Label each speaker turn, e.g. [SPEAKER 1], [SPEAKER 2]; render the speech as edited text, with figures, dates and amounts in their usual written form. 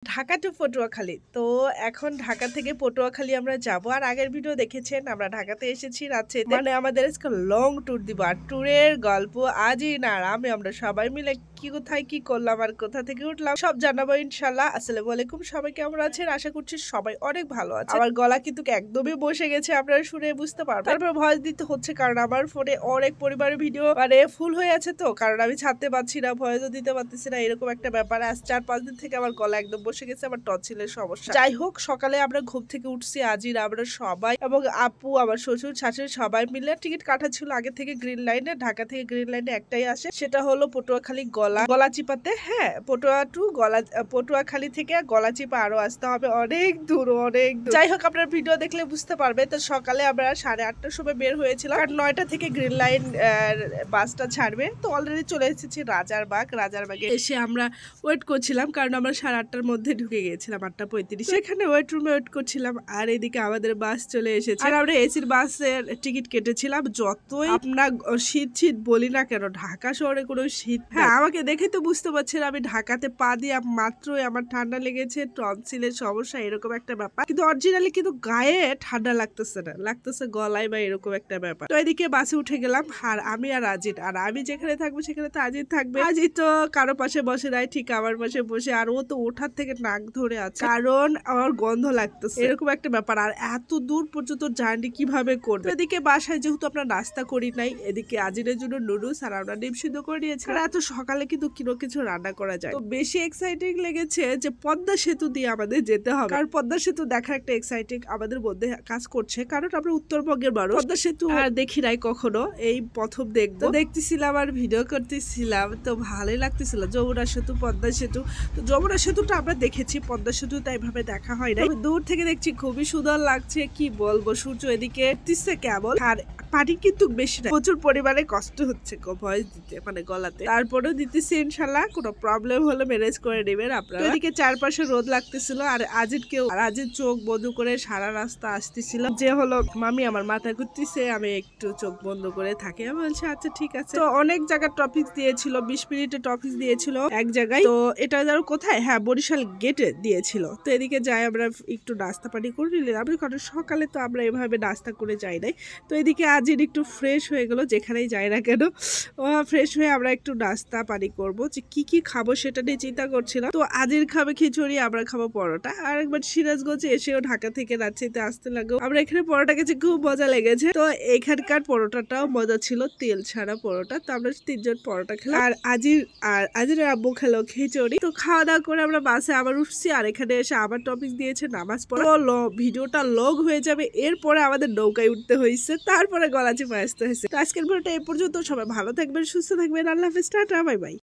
[SPEAKER 1] Dhaka two Patuakhali. তো এখন ঢাকা থেকে পটুয়াখালী আমরা যাব। আর আগের ভিডিও দেখেছেন আমরা ঢাকাতে এসেছি রাজশাহীতে। মানে আমাদের আজকে লং ট্যুর দিব। আর ট্যুরের গল্প আজই না আমরা সবাই মিলে কোথায় কি করলাম আর কোথা থেকে উঠলাম সব জানাবো ইনশাল্লাহ। আসসালামু আলাইকুম, সবাই কেমন আছেন? আশা করছি সবাই অনেক ভালো আছে। আমার গলা কিন্তু একদমই বসে গেছে, আপনারা শুনে বুঝতে পারবেন। তারপর ভয়েস দিতে হচ্ছে কারণ আমার ফোনে অনেক পরিবারের ভিডিও ফুল হয়ে আছে, তো কারণ আমি ছাড়তে পারছি না, ভয়েসও দিতে পারতেছি না, এরকম একটা ব্যাপার। আজ 4-5 দিন থেকে আমার গলা একদম বসে গেছে, আমার টনসিলের সমস্যা। যাই হোক, সকালে আমরা ঘুম থেকে উঠছি আজই আমরা সবাই, এবং আপু, আমার শ্বশুর শাশুড়ি সবাই মিলে টিকিট কাটা ছিল আগে থেকে গ্রিন লাইনে। ঢাকা থেকে গ্রিন লাইনে একটাই আসে, সেটা হলো পটুয়াখালী গলাচিপাতে। হ্যাঁ, পটুয়াখালী থেকে গলাচিপা আরো আসতে হবে, অনেক দূর। যাই হোক, আপনার ভিডিও দেখলে বুঝতে পারবে। তো সকালে আমরা 8:30টার সময় বের হয়েছিলাম, কারণ 9টা থেকে গ্রিন লাইন বাসটা ছাড়বে। তো অলরেডি চলে এসেছি রাজারবাগে এসে আমরা ওয়েট করছিলাম, কারণ আমরা 8:30টার মধ্যে ঢুকে গিয়েছিলাম 8:35। সেখানে ওয়েট করছিলাম। আর এদিকে আমাদের বাস চলে এসেছে, আর আমরা এসির বাসের টিকিট কেটেছিলাম। যতই আপনার শীত বলি না কেন, ঢাকা শহরে কোনো শীত, হ্যাঁ, আমাকে দেখে তো বুঝতে পারছেন আমি ঢাকাতে পা দিয়ে মাত্রই আমার ঠান্ডা লেগেছে, টনসিলের সমস্যা, এরকম একটা ব্যাপার। কিন্তু অরিজিনালি কিন্তু গায়ে ঠান্ডা লাগতেছে না, লাগতেছে গলায়, বা এরকম একটা ব্যাপার। তো এদিকে বাসে উঠে গেলাম, আর আমি আর আজিত, আর আমি যেখানে থাকবো সেখানে তো আজিত থাকবে। আজিত তো কারো পাশে বসে নাই, ঠিক আমার পাশে বসে। আর ও তো ওঠার থেকে নাক ধরে আছে, কারণ আমার গন্ধ লাগতেছে, এরকম একটা ব্যাপার। আর এত দূর পর্যন্ত জার্নি কিভাবে করবে? এদিকে বাসায় যেহেতু আমরা নাস্তা করি নাই, এদিকে আজিরের জন্য নুডলস আর আমরা ডিম সিদ্ধ করে নিয়েছি। আর এত সকালে কিন্তু কিছু রান্না করা যায়। তো বেশি এক্সাইটিং লেগেছে যে পদ্মা সেতু দিয়ে আমাদের যেতে হবে, কারণ পদ্মা সেতু দেখার একটা এক্সাইটিং আমাদের মধ্যে কাজ করছে, কারণ আমরা উত্তরবঙ্গের মানুষ। পদ্মা সেতু আর দেখি নাই কখনো, এই প্রথম দেখবো। দেখতেছিলাম আর ভিডিও করতেছিলাম, তো ভালোই লাগতেছিল। যমুনা সেতু, পদ্মা সেতু। তো যমুনা সেতুটা আমরা দেখেছি, পদ্মা সেতু তাই ভাবে দেখা হয় না। দূর থেকে দেখছি, খুবই সুন্দর লাগছে, কি বলবো। সূর্য এদিকে দিচ্ছে কেবল, আর পানি কিন্তু বেশি না, প্রচুর পরিমাণে কষ্ট হচ্ছে ভয়েস দিতে, মানে গলাতে। তারপরেও দিতেছি, ইনশাল্লাহ কোনো প্রবলেম হলে ম্যানেজ করে নেবেন আপনারা। এদিকে চারপাশে রোদ লাগতেছিল, আর আজির চোখ বন্ধ করে সারা রাস্তা আসতেছিল, যে হলো মামি আমার মাথা ঘুরতেছে, আমি একটু চোখ বন্ধ করে থাকি। আমি বলছি আচ্ছা ঠিক আছে। তো অনেক জায়গায় টপিক দিয়েছিল, 20 মিনিটের টপিক দিয়েছিল এক জায়গায়। তো এটা ধরো কোথায়, হ্যাঁ, বরিশাল গেটে দিয়েছিল। তো এদিকে যাই আমরা একটু নাস্তা পানি করে নিলাম, কারণ সকালে তো আমরা এভাবে নাস্তা করে যাই নাই। তো এদিকে আজির একটু ফ্রেশ হয়ে গেল, যেখানেই যাই না কেন ফ্রেশ হয়ে আমরা একটু নাস্তা পানি করবো, যে কি খাবো সেটা নিয়ে চিন্তা করছিলাম। তো আজির খাবে খিচুড়ি, আমরা খাবো পরোটা। আর একবার সিরাজগঞ্জে এসেও ঢাকা থেকে রাজশাহীতে আসতে লাগলো, আমরা এখানে পরোটা খেয়েছি, খুব মজা লেগেছে। তো এখানকার পরোটাটাও মজা ছিল, তেল ছাড়া পরোটা। তো আমরা 3জন পরোটা খেলাম, আর আজির আব্বু খেলো খিচুড়ি। তো খাওয়া দাওয়া করে আমরা বাসে আবার উঠছি, আর এখানে এসে আবার টপিক দিয়েছে নামাজ পড়া। ভিডিওটা লং হয়ে যাবে, এরপরে আমাদের নৌকায় উঠতে হয়েছে, তারপরে গলাচিপা আসতে হয়েছে। তো আজকের ভিডিওটা এই পর্যন্ত। সবাই ভালো থাকবেন, সুস্থ থাকবেন, আল্লাহ হাফেজ, টাটা, বাই বাই।